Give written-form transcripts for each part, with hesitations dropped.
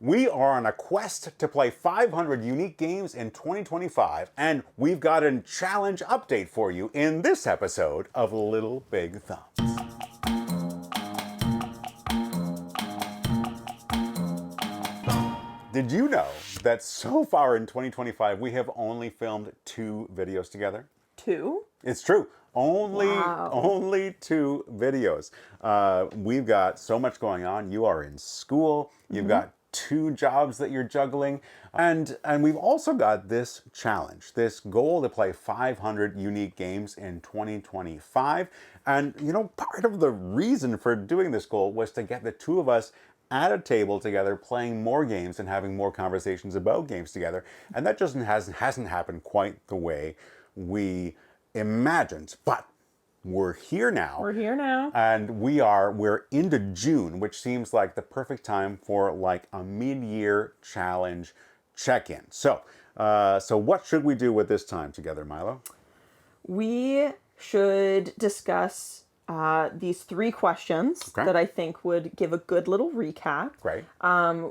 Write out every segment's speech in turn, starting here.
We are on a quest to play 500 unique games in 2025, and we've got a challenge update for you in this episode of Little Big Thumbs. Did you know that so far in 2025 we have only filmed 2 videos together? 2? It's true. Wow. Only 2 videos. We've got so much going on. You are in school. You've got 2 jobs that you're juggling. And we've also got this challenge, this goal to play 500 unique games in 2025. And, you know, part of the reason for doing this goal was to get the 2 of us at a table together playing more games and having more conversations about games together. And that just hasn't happened quite the way we imagined. But we're here now. We're here now. And we're into June, which seems like the perfect time for like a mid-year challenge check-in. So what should we do with this time together, Milo? We should discuss these 3 questions that I think would give a good little recap. Great.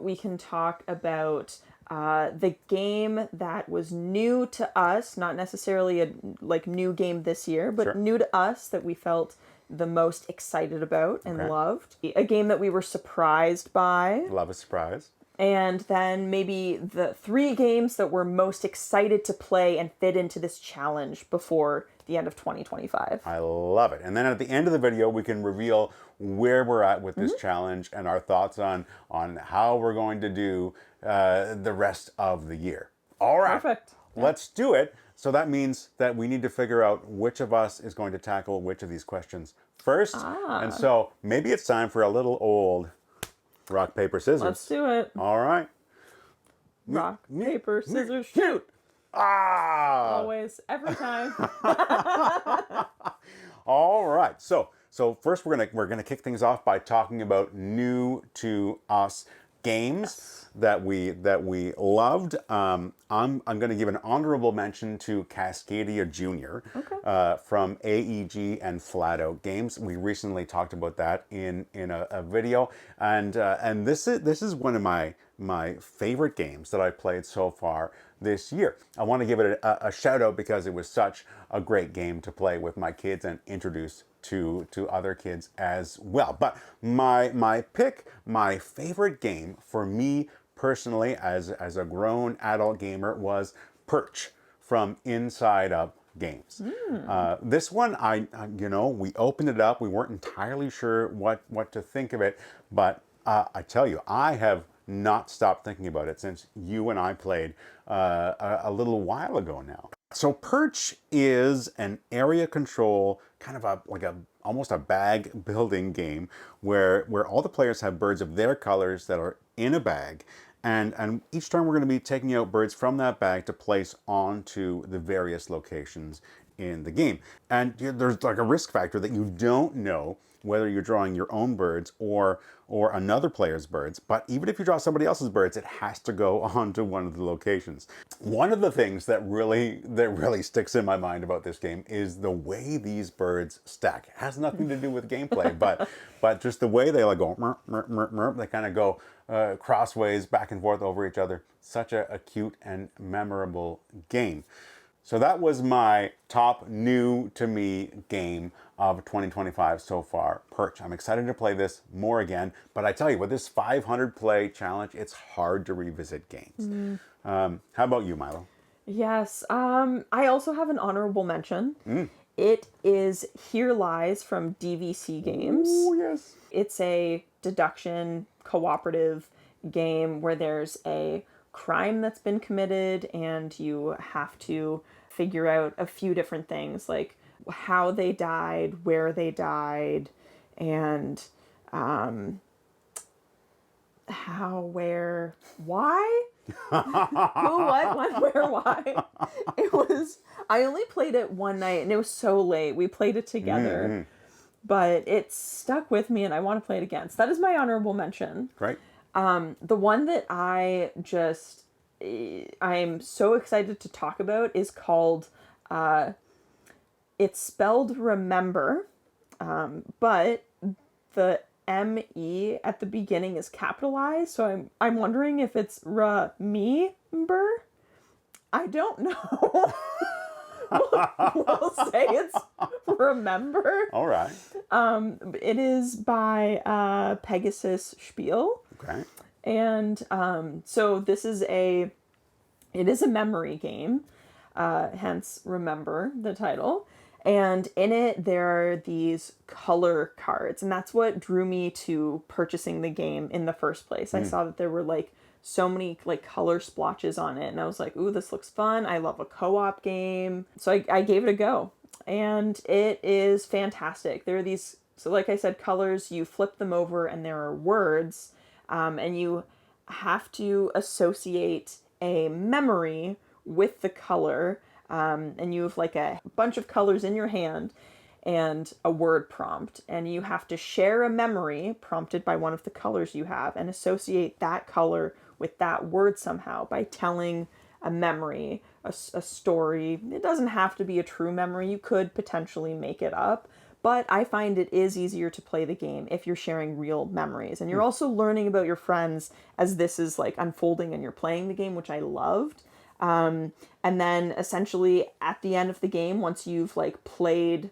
We can talk about the game that was new to us, not necessarily a new game this year, but new to us that we felt the most excited about and loved. A game that we were surprised by. Love a surprise. And then maybe the 3 games that we're most excited to play and fit into this challenge before the end of 2025. I love it. And then at the end of the video, we can reveal where we're at with this challenge and our thoughts on how we're going to do the rest of the year. All right. Perfect. Let's do it. So that means that we need to figure out which of us is going to tackle which of these questions first. And so maybe it's time for a little old rock, paper, scissors. Let's do it. All right. Rock, paper, scissors, shoot. Always, every time. All right. So first we're gonna kick things off by talking about new to us games that we loved. I'm going to give an honorable mention to Cascadia Junior from AEG and Flat Out Games. We recently talked about that in a video, and this is one of my favorite games that I played so far this year. I want to give it a shout out because it was such a great game to play with my kids and introduce to other kids as well. But my pick, my favorite game for me personally as a grown adult gamer was Perch from Inside Up Games. This one, we opened it up. We weren't entirely sure what to think of it, but I tell you, I have not stopped thinking about it since you and I played a little while ago now. So Perch is an area control, kind of almost a bag building game where all the players have birds of their colors that are in a bag. And each time we're going to be taking out birds from that bag to place onto the various locations in the game. And there's like a risk factor that you don't know whether you're drawing your own birds or another player's birds. But even if you draw somebody else's birds, it has to go onto one of the locations. One of the things that really sticks in my mind about this game is the way these birds stack. It has nothing to do with gameplay, but just the way they like go, murp, murp, murp, murp. They kind of go crossways back and forth over each other. Such a cute and memorable game. So that was my top new to me game of 2025 so far, Perch. I'm excited to play this more again, but I tell you, with this 500 play challenge, it's hard to revisit games. How about you, Milo? Yes, I also have an honorable mention. It is Here Lies from DVC Games. Oh, yes. It's a deduction cooperative game where there's a crime that's been committed and you have to figure out a few different things like how they died, where they died, and how, where, why? Who, what, when, where, why? I only played it one night and it was so late. We played it together, but it stuck with me and I want to play it again. So that is my honorable mention. Right. The one that I'm so excited to talk about is called, it's spelled Remember, but the M-E at the beginning is capitalized, so I'm wondering if it's remember. I don't know. We'll say it's remember. All right. It is by Pegasus Spiele. Okay. And so it is a memory game, hence remember the title. And in it, there are these color cards, and that's what drew me to purchasing the game in the first place. I saw that there were like so many like color splotches on it, and I was like, ooh, this looks fun. I love a co-op game. So I gave it a go, and it is fantastic. There are these, so like I said, colors, you flip them over, and there are words, and you have to associate a memory with the color, and you have like a bunch of colors in your hand and a word prompt, and you have to share a memory prompted by one of the colors you have and associate that color with that word somehow by telling a memory, a story. It doesn't have to be a true memory. You could potentially make it up, but I find it is easier to play the game if you're sharing real memories. And you're also learning about your friends as this is like unfolding and you're playing the game, which I loved. And then essentially at the end of the game, once you've like played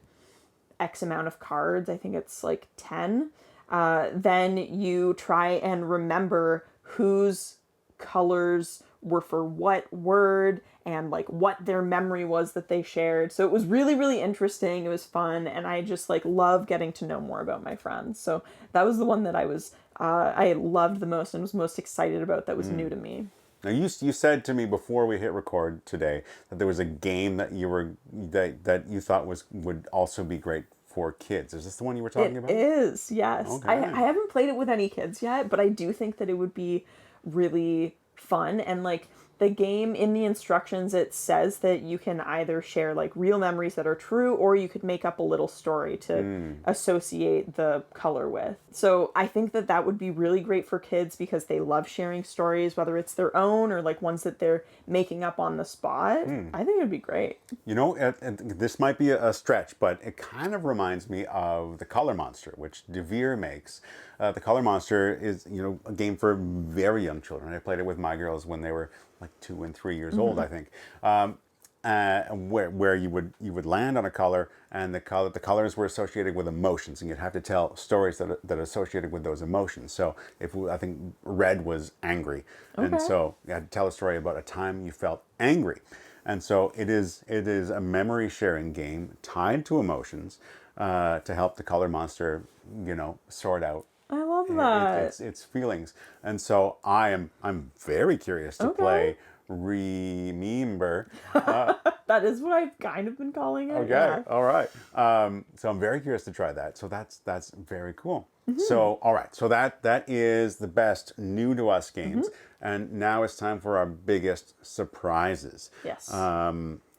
X amount of cards, I think it's like 10, then you try and remember whose colors were for what word and like what their memory was that they shared. So it was really, really interesting. It was fun. And I just like love getting to know more about my friends. So that was the one that I loved the most and was most excited about that was new to me. Now you said to me before we hit record today that there was a game that you thought would also be great for kids. Is this the one you were talking about? It is, yes. Okay. I haven't played it with any kids yet, but I do think that it would be really fun. And like the game, in the instructions, it says that you can either share like real memories that are true, or you could make up a little story to associate the color with. So I think that that would be really great for kids because they love sharing stories, whether it's their own or like ones that they're making up on the spot. I think it'd be great. You know, and this might be a stretch, but it kind of reminds me of the Color Monster, which Devere makes. The Color Monster is, you know, a game for very young children. I played it with my girls when they were like 2 and 3 years old, I think. Where you would land on a color, and the colors were associated with emotions, and you'd have to tell stories that are associated with those emotions. So I think red was angry, and so you had to tell a story about a time you felt angry, and so it is a memory sharing game tied to emotions to help the Color Monster, you know, sort out. I love that. It's feelings, and so I'm very curious to play Remember. That is what I've kind of been calling it. Okay, Yeah. all right. So I'm very curious to try that. So that's very cool. So all right, so that is the best new to us games, and now it's time for our biggest surprises. Yes. All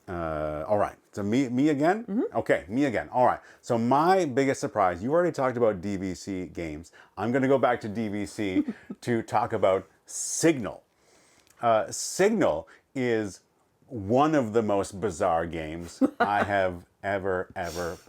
right. So me again? Okay, me again. All right. So my biggest surprise, you already talked about DVC games. I'm going to go back to DVC to talk about Signal. Signal is one of the most bizarre games I have ever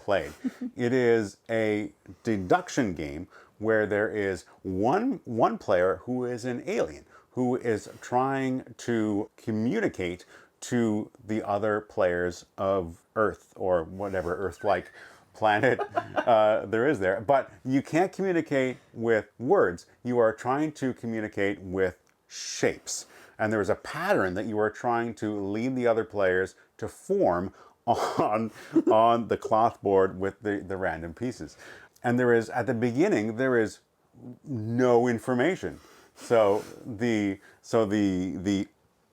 played. It is a deduction game where there is one player who is an alien who is trying to communicate to the other players of Earth, or whatever Earth-like planet there is there. But you can't communicate with words. You are trying to communicate with shapes. And there is a pattern that you are trying to lead the other players to form on the cloth board with the random pieces. And there is, at the beginning, there is no information. So the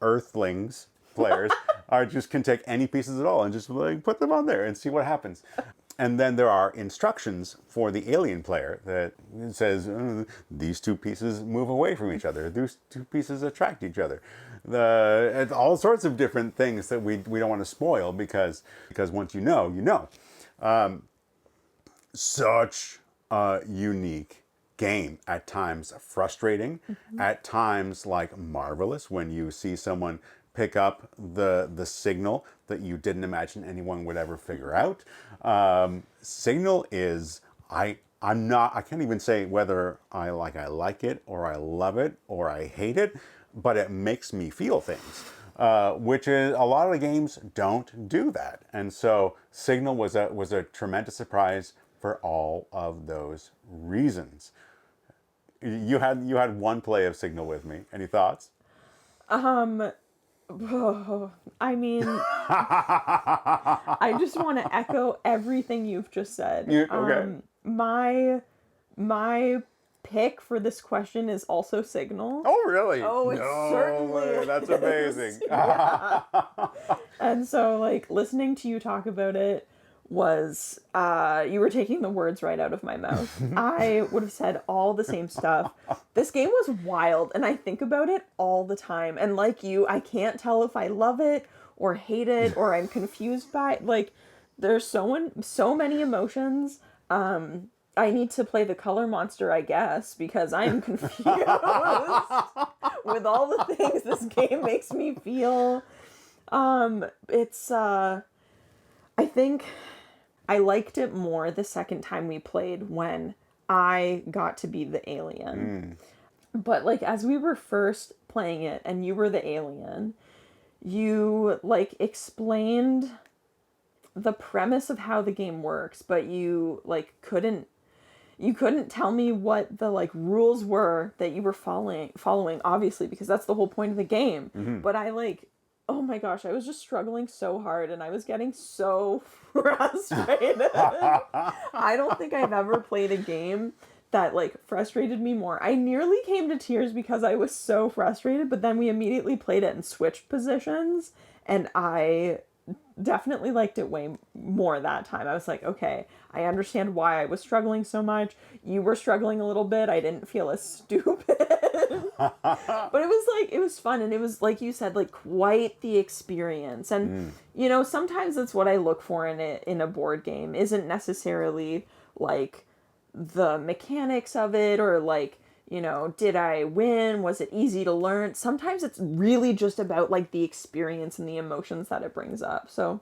Earthlings players can take any pieces at all and just like put them on there and see what happens. And then there are instructions for the alien player that says these two pieces move away from each other. These two pieces attract each other. It's all sorts of different things that we don't want to spoil because once you know, you know. Such a unique game. At times frustrating. At times like marvelous when you see someone pick up the signal that you didn't imagine anyone would ever figure out. Signal is, I I can't even say whether I like it or I love it or I hate it, but it makes me feel things. Which is a lot of the games don't do that. And so Signal was a tremendous surprise for all of those reasons. You had one play of Signal with me. Any thoughts? I mean, I just want to echo everything you've just said. Okay. My pick for this question is also Signal. Oh, really? Oh, it No certainly way. That's is. amazing. Yeah. And so, like, listening to you talk about it was, you were taking the words right out of my mouth. I would have said all the same stuff. This game was wild, and I think about it all the time. And like you, I can't tell if I love it or hate it or I'm confused by it. Like, there's so many emotions. I need to play the color monster, I guess, because I am confused with all the things this game makes me feel. I think I liked it more the second time we played when I got to be the alien. But like as we were first playing it and you were the alien, you like explained the premise of how the game works, but you like couldn't tell me what the like rules were that you were following obviously because that's the whole point of the game. But I like, oh my gosh, I was just struggling so hard and I was getting so frustrated. I don't think I've ever played a game that like frustrated me more. I nearly came to tears because I was so frustrated, but then we immediately played it and switched positions and I definitely liked it way more that time. I was like, okay, I understand why I was struggling so much. You were struggling a little bit. I didn't feel as stupid. But it was fun. And it was, like you said, like quite the experience. And, you know, sometimes that's what I look for in a board game. Isn't necessarily like the mechanics of it or like, you know, did I win? Was it easy to learn? Sometimes it's really just about like the experience and the emotions that it brings up. So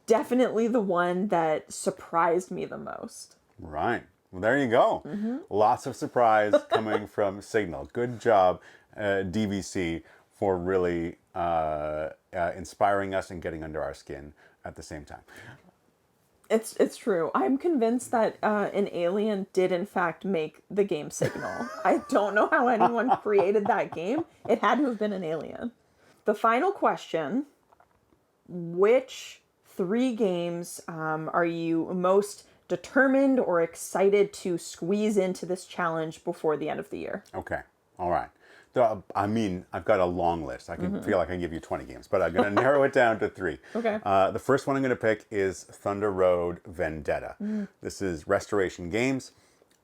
definitely the one that surprised me the most. Right. Well, there you go. Lots of surprise coming from Signal. Good job, DVC, for really inspiring us and getting under our skin at the same time. It's true. I'm convinced that an alien did in fact make the game Signal. I don't know how anyone created that game. It had to have been an alien. The final question, which 3 games are you most determined or excited to squeeze into this challenge before the end of the year? Okay. All right. I mean, I've got a long list. I can feel like I can give you 20 games, but I'm going to narrow it down to 3. Okay. The first one I'm going to pick is Thunder Road Vendetta. This is Restoration Games.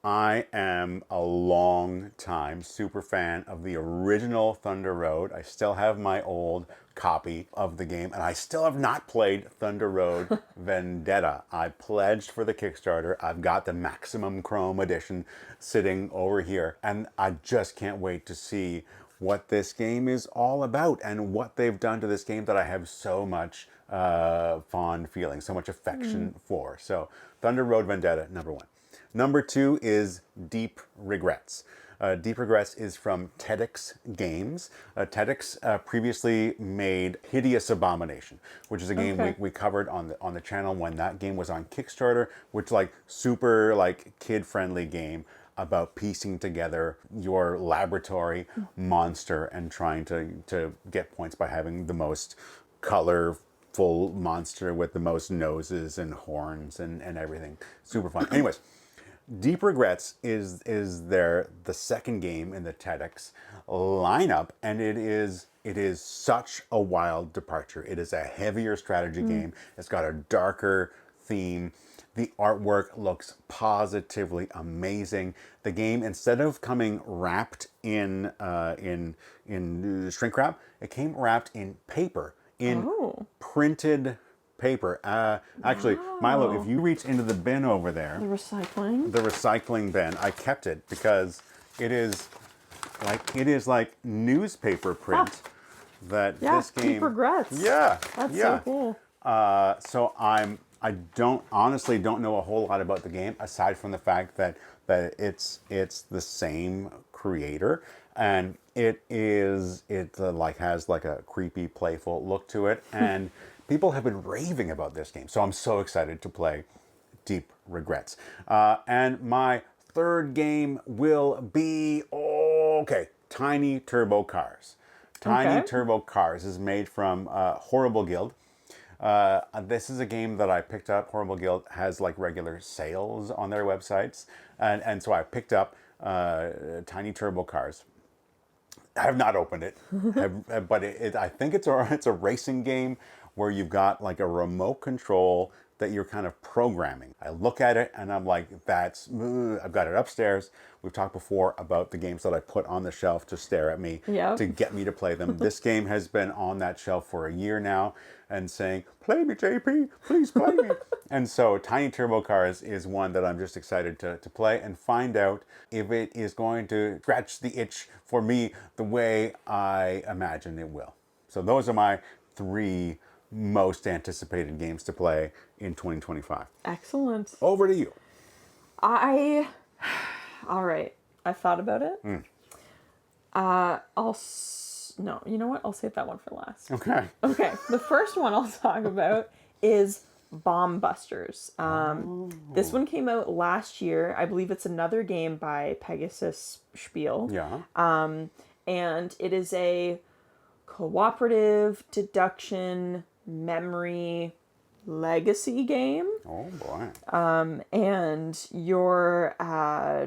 I am a long time super fan of the original Thunder Road. I still have my old copy of the game, and I still have not played Thunder Road Vendetta. I pledged for the Kickstarter. I've got the Maximum Chrome edition sitting over here, and I just can't wait to see what this game is all about and what they've done to this game that I have so much fond feeling, so much affection for. So Thunder Road Vendetta, number 1. Number 2 is Deep Regrets. Deep Regrets is from TEDx Games. TEDx previously made Hideous Abomination, which is a game we covered on the channel when that game was on Kickstarter, which like super like kid-friendly game about piecing together your laboratory monster and trying to get points by having the most colorful monster with the most noses and horns and everything. Super fun. Anyways, Deep Regrets is the second game in the TEDx lineup, and it is such a wild departure. It is a heavier strategy game. It's got a darker theme. The artwork looks positively amazing. The game, instead of coming wrapped in shrink wrap, it came wrapped in paper, in printed paper. Actually, Milo, if you reach into the bin over there, The recycling bin, I kept it because it is like newspaper print that this game. Deep Regrets. Yeah, That's yeah. so cool. So I'm I honestly don't know a whole lot about the game aside from the fact that it's the same creator, and it like has like a creepy, playful look to it, and people have been raving about this game. So I'm so excited to play Deep Regrets. And my third game will be Tiny Turbo Cars. Tiny Okay. Turbo Cars is made from Horrible Guild. This is a game that I picked up. Horrible Guild has like regular sales on their websites, and so I picked up Tiny Turbo Cars. I have not opened it, but I think it's a racing game where you've got like a remote control that you're kind of programming. I look at it and I'm like, I've got it upstairs. We've talked before about the games that I put on the shelf to stare at me, Yep. to get me to play them. This game has been on that shelf for a year now and saying, play me, JP, please play me. And so Tiny Turbo Cars is one that I'm just excited to play and find out if it is going to scratch the itch for me the way I imagine it will. So those are my three most anticipated games to play in 2025. Excellent. Over to you. All right. I thought about it. No, you know what? I'll save that one for last. Okay. Okay. The first one I'll talk about is Bomb Busters. This one came out last year. I believe it's another game by Pegasus Spiele. Yeah. And it is a cooperative deduction memory legacy game. Oh boy. And you're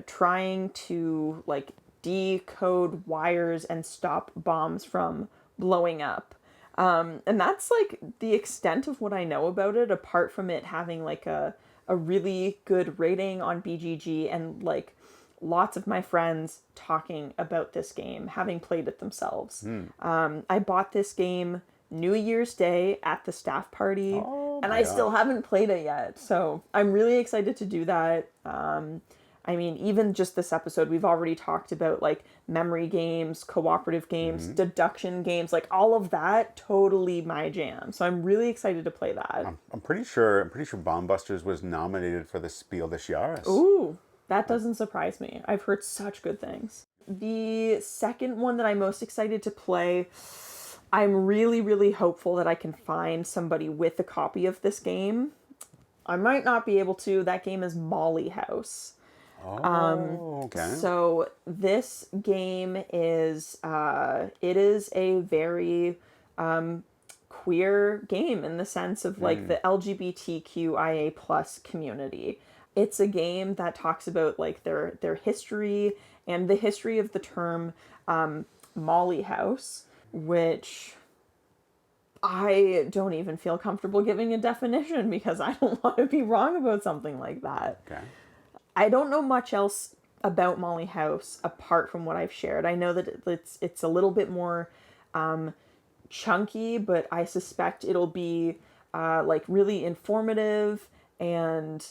trying to like decode wires and stop bombs from blowing up. And that's like the extent of what I know about it, apart from it having like a really good rating on BGG and like lots of my friends talking about this game, having played it themselves. I bought this game New Year's Day at the staff party, and I still haven't played it yet. So I'm really excited to do that. I mean, even just this episode, we've already talked about like memory games, cooperative games, deduction games, like all of that, totally my jam. So I'm really excited to play that. I'm pretty sure Bomb Busters was nominated for the Spiel des Jahres. Ooh, that doesn't surprise me. I've heard such good things. The second one that I'm most excited to play, I'm really, really hopeful that I can find somebody with a copy of this game. I might not be able to. That game is Molly House. Okay. So this game is it is a very queer game in the sense of like the LGBTQIA plus community. It's a game that talks about like their history and the history of the term Molly House, which I don't even feel comfortable giving a definition because I don't want to be wrong about something like that. Okay. I don't know much else about Molly House apart from what I've shared. I know that it's a little bit more chunky, but I suspect it'll be like really informative and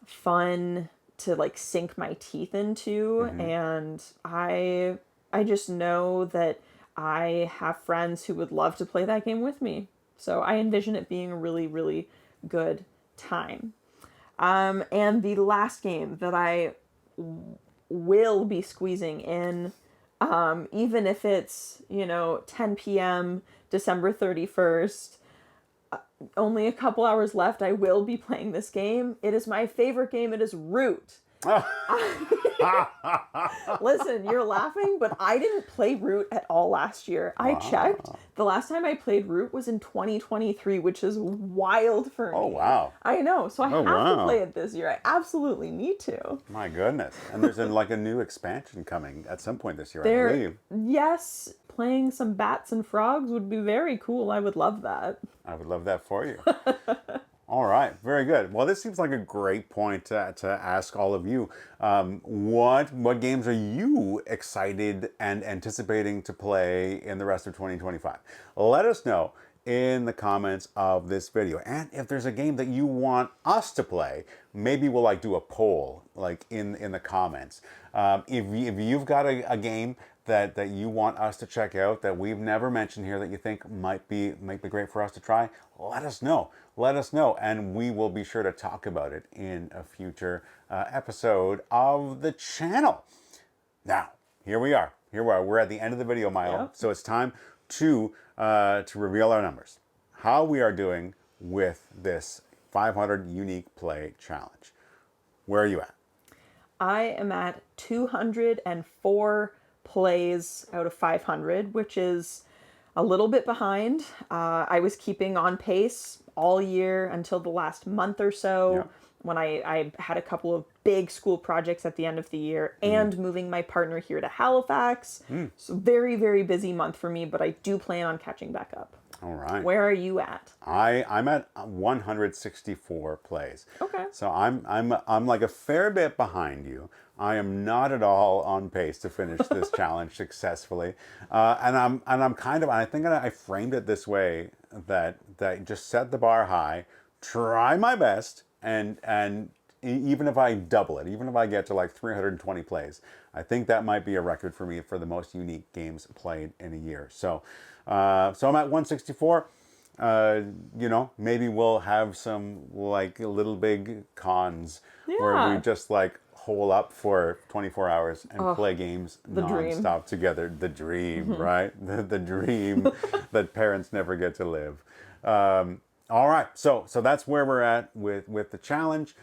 fun to like sink my teeth into. And I just know that I have friends who would love to play that game with me. So I envision it being a really, really good time. And the last game that I will be squeezing in, even if it's, 10 p.m., December 31st, only a couple hours left, I will be playing this game. It is my favorite game. It is Root. Listen, you're laughing, but I didn't play Root at all last year. I checked. The last time I played Root was in 2023, which is wild for me. Oh, wow. I know. So I have to play it this year. I absolutely need to. My goodness. And there's like a new expansion coming at some point this year, I believe. Yes, playing some bats and frogs would be very cool. I would love that. I would love that for you. All right, very good. Well, this seems like a great point to ask all of you. What games are you excited and anticipating to play in the rest of 2025? Let us know in the comments of this video. And if there's a game that you want us to play, maybe we'll like do a poll like in the comments. If you've got a game that you want us to check out that we've never mentioned here that you think might be great for us to try, let us know. Let us know, and we will be sure to talk about it in a future episode of the channel. Now, here we are. We're at the end of the video, Milo. Yep. So it's time to reveal our numbers. How we are doing with this 500 unique play challenge. Where are you at? I am at 204 plays out of 500, which is a little bit behind. I was keeping on pace all year until the last month or so, Yeah. when I had a couple of big school projects at the end of the year and moving my partner here to Halifax. So very, very busy month for me, but I do plan on catching back up. All right. Where are you at? I'm at 164 plays. Okay. So I'm like a fair bit behind you. I am not at all on pace to finish this challenge successfully, and I think I framed it this way, that just set the bar high, try my best, and even if I double it, even if I get to like 320 plays, I think that might be a record for me for the most unique games played in a year. So I'm at 164. Maybe we'll have some like little big cons where we Yeah. just like hole up for 24 hours and play games the dream. nonstop together. The dream, right? The dream that parents never get to live. All right, so that's where we're at with the challenge.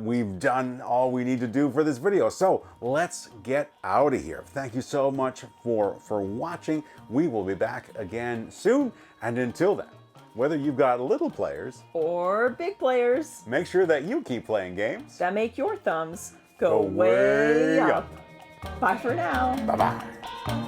We've done all we need to do for this video, so let's get out of here. Thank you so much for watching. We will be back again soon, and until then, whether you've got little players Or big players make sure that you keep playing games. that make your thumbs go Go way way up. up. Bye for now. Bye-bye.